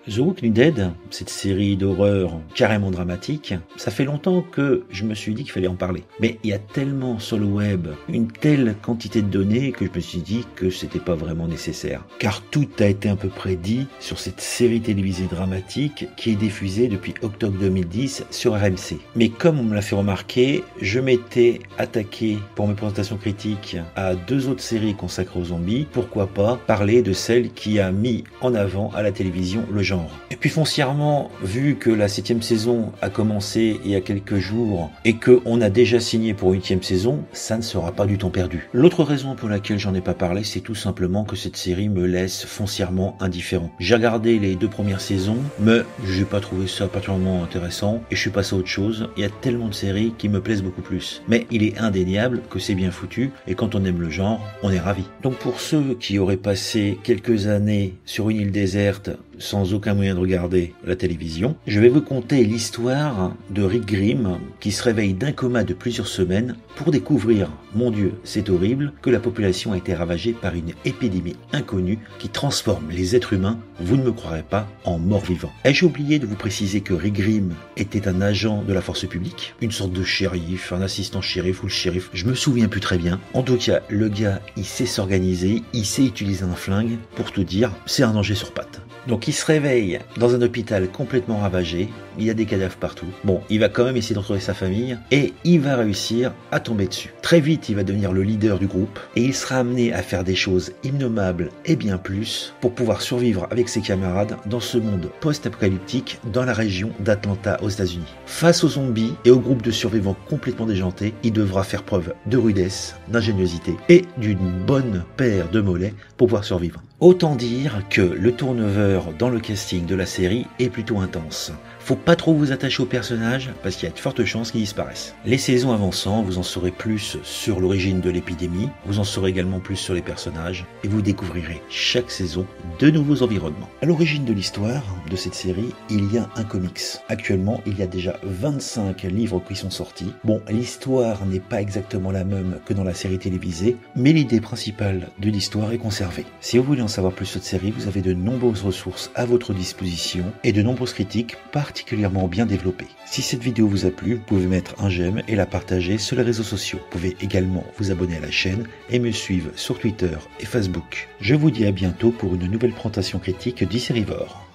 The Walking Dead, cette série d'horreur carrément dramatique, ça fait longtemps que je me suis dit qu'il fallait en parler. Mais il y a tellement sur le web, une telle quantité de données que je me suis dit que c'était pas vraiment nécessaire. Car tout a été à peu près dit sur cette série télévisée dramatique qui est diffusée depuis octobre 2010 sur RMC. Mais comme on me l'a fait remarquer, je m'étais attaqué pour mes présentations critiques à 2 autres séries consacrées aux zombies. Pourquoi pas parler de celle qui a mis en avant à la télévision le genre. Et puis foncièrement, vu que la 7e saison a commencé il y a quelques jours et qu'on a déjà signé pour une 8e saison, ça ne sera pas du temps perdu. L'autre raison pour laquelle j'en ai pas parlé, c'est tout simplement que cette série me laisse foncièrement indifférent. J'ai regardé les 2 premières saisons, mais j'ai pas trouvé ça particulièrement intéressant et je suis passé à autre chose. Il y a tellement de séries qui me plaisent beaucoup plus. Mais il est indéniable que c'est bien foutu et quand on aime le genre, on est ravi. Donc pour ceux qui auraient passé quelques années sur une île déserte sans aucun moyen de regarder la télévision, je vais vous conter l'histoire de Rick Grimm qui se réveille d'un coma de plusieurs semaines pour découvrir, mon Dieu, c'est horrible, que la population a été ravagée par une épidémie inconnue qui transforme les êtres humains, vous ne me croirez pas, en morts vivants. Ai-je oublié de vous préciser que Rick Grimm était un agent de la force publique, une sorte de shérif, un assistant shérif ou le shérif, je me souviens plus très bien. En tout cas, le gars, il sait s'organiser, il sait utiliser un flingue, pour tout dire, c'est un danger sur pattes. Donc il se réveille dans un hôpital complètement ravagé, il y a des cadavres partout. Bon, il va quand même essayer de retrouver sa famille et il va réussir à tomber dessus. Très vite, il va devenir le leader du groupe et il sera amené à faire des choses innommables et bien plus pour pouvoir survivre avec ses camarades dans ce monde post-apocalyptique dans la région d'Atlanta aux États-Unis. Face aux zombies et au groupe de survivants complètement déjantés, il devra faire preuve de rudesse, d'ingéniosité et d'une bonne paire de mollets pour pouvoir survivre. Autant dire que le turnover dans le casting de la série est plutôt intense. Faut pas trop vous attacher aux personnages parce qu'il y a de fortes chances qu'ils disparaissent. Les saisons avançant, vous en saurez plus sur l'origine de l'épidémie, vous en saurez également plus sur les personnages et vous découvrirez chaque saison de nouveaux environnements. À l'origine de l'histoire de cette série, il y a un comics. Actuellement, il y a déjà 25 livres qui sont sortis. Bon, l'histoire n'est pas exactement la même que dans la série télévisée, mais l'idée principale de l'histoire est conservée. Si vous voulez en savoir plus sur cette série, vous avez de nombreuses ressources à votre disposition et de nombreuses critiques particulièrement bien développées. Si cette vidéo vous a plu, vous pouvez mettre un j'aime et la partager sur les réseaux sociaux. Vous pouvez également vous abonner à la chaîne et me suivre sur Twitter et Facebook. Je vous dis à bientôt pour une nouvelle présentation critique d'Iserivore.